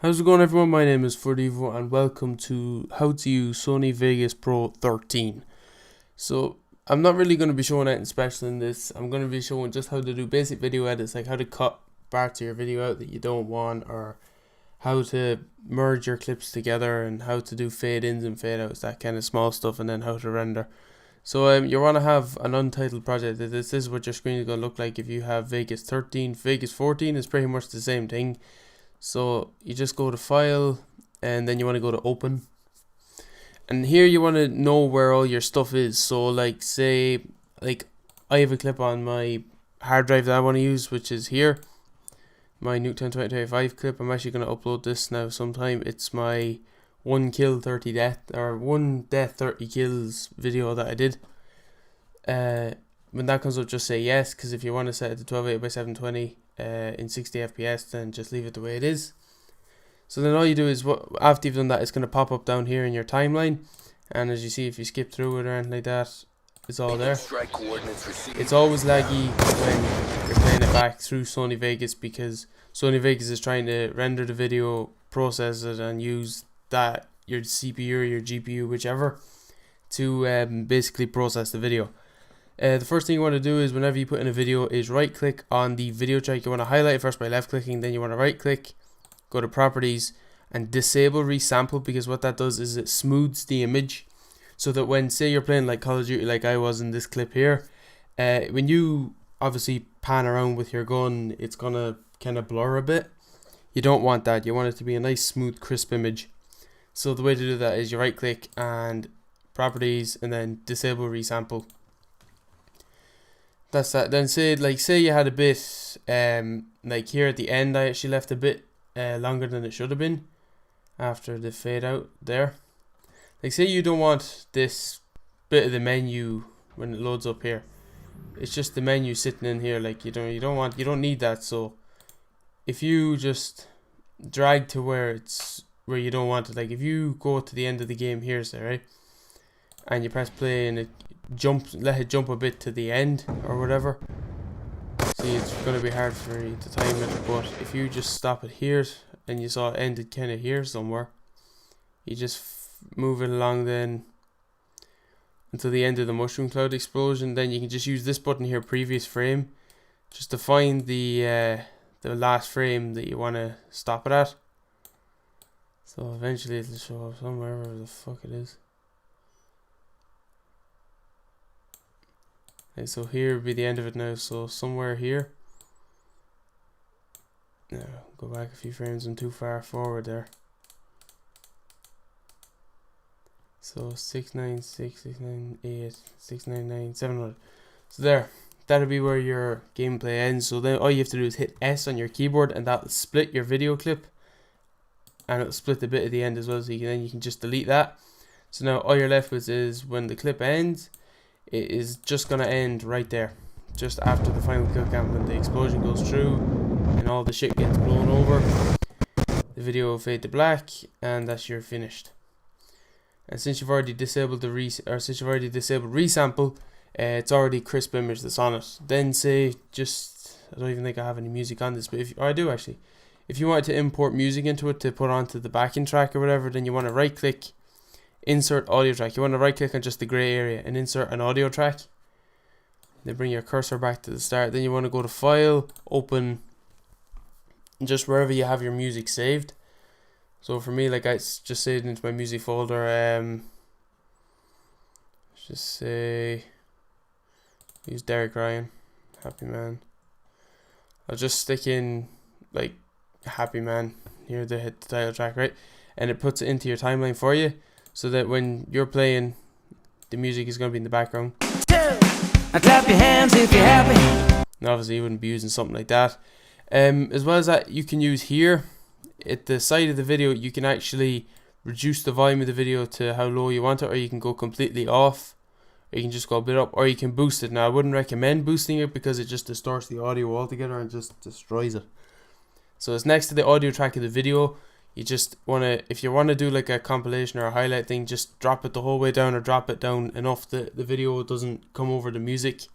How's it going, everyone? My name is Fordivo and welcome to how to use Sony Vegas Pro 13. So I'm not really going to be showing anything special in this. I'm going to be showing just how to do basic video edits, like how to cut parts of your video out that you don't want, or how to merge your clips together, and how to do fade ins and fade outs, that kind of small stuff, and then how to render. So you want to have an untitled project. This is what your screen is going to look like if you have Vegas 13. Vegas 14 is pretty much the same thing. So you just go to file and then you want to go to open, and here you want to know where all your stuff is. So like say I have a clip on my hard drive that I want to use, which is here, my Nuketown 2025 clip. I'm actually going to upload this now sometime. It's my 1 kill 30 death, or 1 death 30 kills video that I did. When that comes up, just say yes, because if you want to set it to 1280 by 720 in 60 FPS, then just leave it the way it is. So then all you do is, after you've done that, it's going to pop up down here in your timeline, and as you see, if you skip through it or anything like that, it's all there. It's always laggy when you're playing it back through Sony Vegas, because Sony Vegas is trying to render the video, process it, and use that, your CPU or your GPU, whichever, to basically process the video. The first thing you want to do is, whenever you put in a video, is right click on the video track. You want to highlight it first by left clicking, then you want to right click, go to properties, and disable resample, because what that does is it smooths the image, so that when, say, you're playing like Call of Duty like I was in this clip here, when you obviously pan around with your gun, it's gonna kind of blur a bit. You don't want that. You want it to be a nice smooth crisp image. So the way to do that is you right click and properties and then disable resample. That's that. Then say you had a bit like here at the end, I actually left a bit longer than it should have been after the fade out there. Like say you don't want this bit of the menu when it loads up here. It's just the menu sitting in here, like you don't need that. So if you just drag to where you don't want it, like if you go to the end of the game here, say, right, and you press play and it let it jump a bit to the end or whatever. See, it's going to be hard for you to time it, but if you just stop it here and you saw it ended kind of here somewhere, you just move it along then until the end of the mushroom cloud explosion. Then you can just use this button here, previous frame, just to find the last frame that you want to stop it at. So eventually it'll show up somewhere, wherever the fuck it is. And so here would be the end of it now, so somewhere here. Now go back a few frames, and too far forward there. So 696, 698, 699, 700. So there, that'll be where your gameplay ends. So then all you have to do is hit S on your keyboard, and that'll split your video clip, and it'll split the bit at the end as well. So then you can just delete that. So now all you're left with is, when the clip ends, it is just gonna end right there, just after the final kill cam, when the explosion goes through and all the shit gets blown over. The video will fade to black, and that's your finished. And since you've already disabled resample, it's already crisp image that's on it. Then say, I don't even think I have any music on this, but I do actually. If you wanted to import music into it to put onto the backing track or whatever, then you want to right click, insert audio track. You want to right click on just the grey area and insert an audio track. Then bring your cursor back to the start. Then you want to go to file, open, just wherever you have your music saved. So for me, like, I just saved into my music folder. Just say, use Derek Ryan, Happy Man. I'll just stick in like Happy Man here to hit the title track, right? And it puts it into your timeline for you, so that when you're playing, the music is going to be in the background. Now clap your hands if you're happy. And obviously you wouldn't be using something like that. As well as that, you can use here at the side of the video, you can actually reduce the volume of the video to how low you want it, or you can go completely off, or you can just go a bit up, or you can boost it. Now I wouldn't recommend boosting it, because it just distorts the audio altogether and just destroys it. So it's next to the audio track of the video. You just want to, if you want to do like a compilation or a highlight thing, just drop it the whole way down, or drop it down enough that the video doesn't come over the music.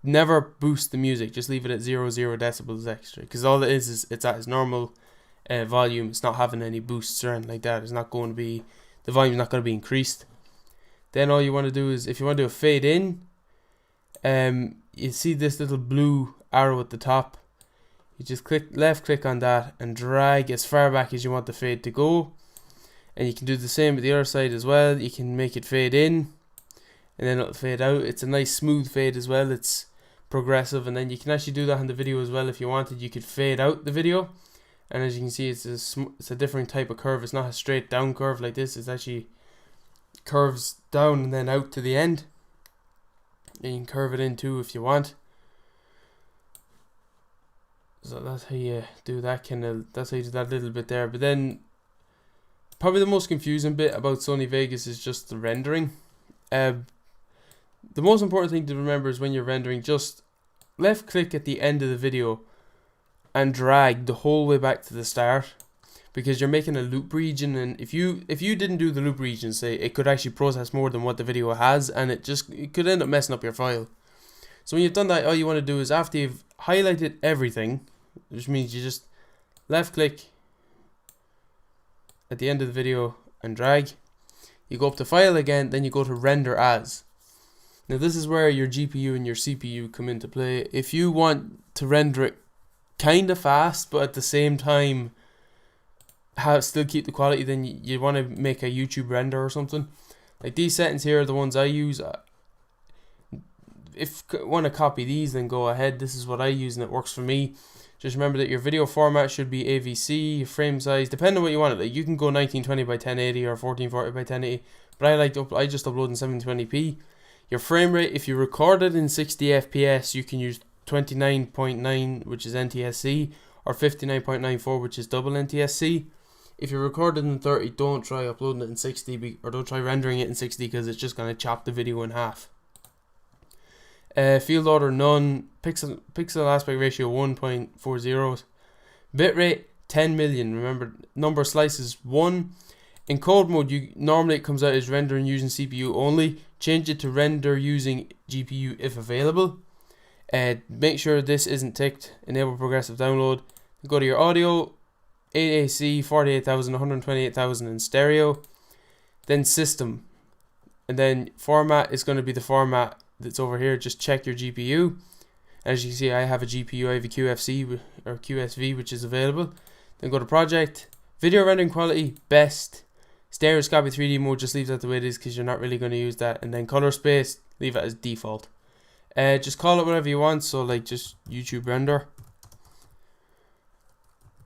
Never boost the music, just leave it at 0.0 decibels extra, because all it is it's at its normal volume. It's not having any boosts or anything like that. It's not going to be, the volume's not going to be increased. Then all you want to do is, if you want to do a fade in, you see this little blue arrow at the top. You just left click on that and drag as far back as you want the fade to go. And you can do the same with the other side as well. You can make it fade in and then it'll fade out. It's a nice smooth fade as well. It's progressive, and then you can actually do that on the video as well if you wanted. You could fade out the video, and as you can see, it's a different type of curve. It's not a straight down curve like this. It's actually curves down and then out to the end. And you can curve it in too if you want. So that's how you do that that's how you do that little bit there. But then probably the most confusing bit about Sony Vegas is just the rendering. The most important thing to remember is when you're rendering, just left click at the end of the video and drag the whole way back to the start, because you're making a loop region, and if you didn't do the loop region, say, it could actually process more than what the video has, and it could end up messing up your file. So when you've done that, all you want to do is, after you've highlighted everything, which means you just left click at the end of the video and drag, you go up to file again, then you go to render as. Now this is where your GPU and your CPU come into play. If you want to render it kind of fast, but at the same time still keep the quality, then you want to make a YouTube render or something. Like these settings here are the ones I use. If you want to copy these, then go ahead. This is what I use and it works for me. Just remember that your video format should be AVC, frame size, depending on what you want it. Like you can go 1920 by 1080 or 1440 by 1080, but I just upload in 720p. Your frame rate, if you record it in 60 FPS, you can use 29.9, which is NTSC, or 59.94, which is double NTSC. If you record it in 30, don't try uploading it in 60, or don't try rendering it in 60, because it's just going to chop the video in half. Field order none, pixel aspect ratio 1.40, bitrate 10 million. Remember, number of slices 1. In code mode, normally it comes out as rendering using CPU only. Change it to render using GPU if available. Make sure this isn't ticked. Enable progressive download. Go to your audio, 8AC, 48,000, 128,000 in stereo. Then system. And then format is going to be the format that's over here. Just check your GPU. As you can see, I have a GPU, I have a QFC or QSV, which is available. Then go to project. Video rendering quality, best. Stereoscopic 3D mode, just leave that the way it is because you're not really going to use that. And then color space, leave it as default. Just call it whatever you want, so like just YouTube render.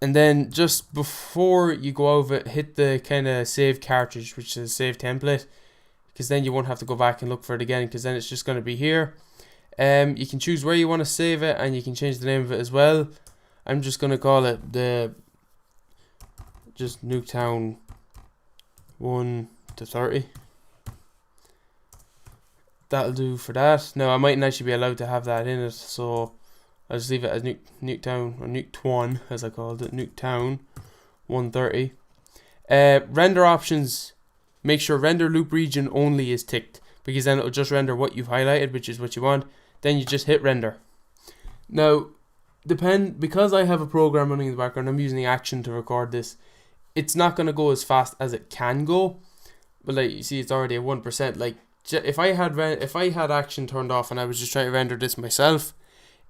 And then just before you go over, hit the kind of save cartridge, which is save template, because then you won't have to go back and look for it again, because then it's just going to be here. You can choose where you want to save it, and you can change the name of it as well. I'm just going to call it just Nuketown 1 to 30. That'll do for that. Now I mightn't actually be allowed to have that in it, so I'll just leave it as Nuketown, or Nuketown as I called it, Nuketown 130. Render options, make sure render loop region only is ticked, because then it'll just render what you've highlighted, which is what you want. Then you just hit render. Now because I have a program running in the background, I'm using Action to record this. It's not going to go as fast as it can go, but like you see, it's already at 1%. Like if I had Action turned off and I was just trying to render this myself,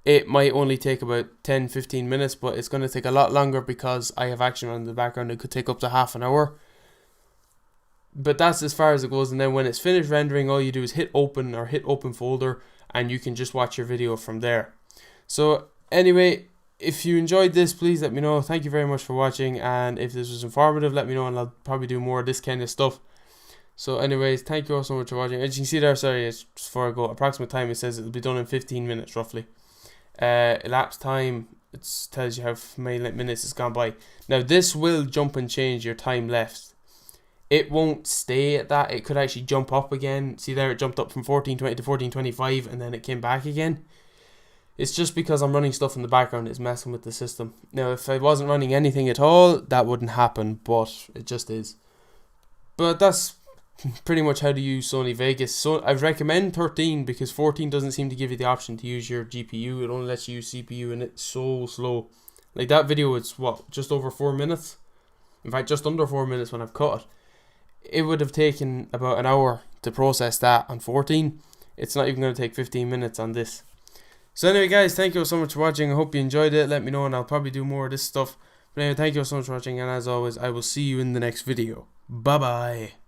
it might only take about 10-15 minutes, but it's going to take a lot longer because I have Action on in the background. It could take up to half an hour. But that's as far as it goes, and then when it's finished rendering, all you do is hit open or hit open folder, and you can just watch your video from there. So anyway, if you enjoyed this, please let me know. Thank you very much for watching, and if this was informative, let me know, and I'll probably do more of this kind of stuff. So anyways, thank you all so much for watching. As you can see there, sorry, it's just before I go, approximate time, it says it'll be done in 15 minutes roughly. Elapsed time, it tells you how many minutes it's gone by. Now this will jump and change your time left. It won't stay at that. It could actually jump up again. See there, it jumped up from 1420 to 1425, and then it came back again. It's just because I'm running stuff in the background, it's messing with the system. Now if I wasn't running anything at all, that wouldn't happen, but it just is. But that's pretty much how to use Sony Vegas. So I recommend 13 because 14 doesn't seem to give you the option to use your GPU. It only lets you use CPU, and it's so slow. Like that video, it's what, just over 4 minutes? In fact, just under 4 minutes when I've cut it. It would have taken about an hour to process that on 14. It's not even going to take 15 minutes on this. So anyway guys, thank you so much for watching. I hope you enjoyed it. Let me know and I'll probably do more of this stuff. But anyway, thank you so much for watching, and as always, I will see you in the next video. Bye bye.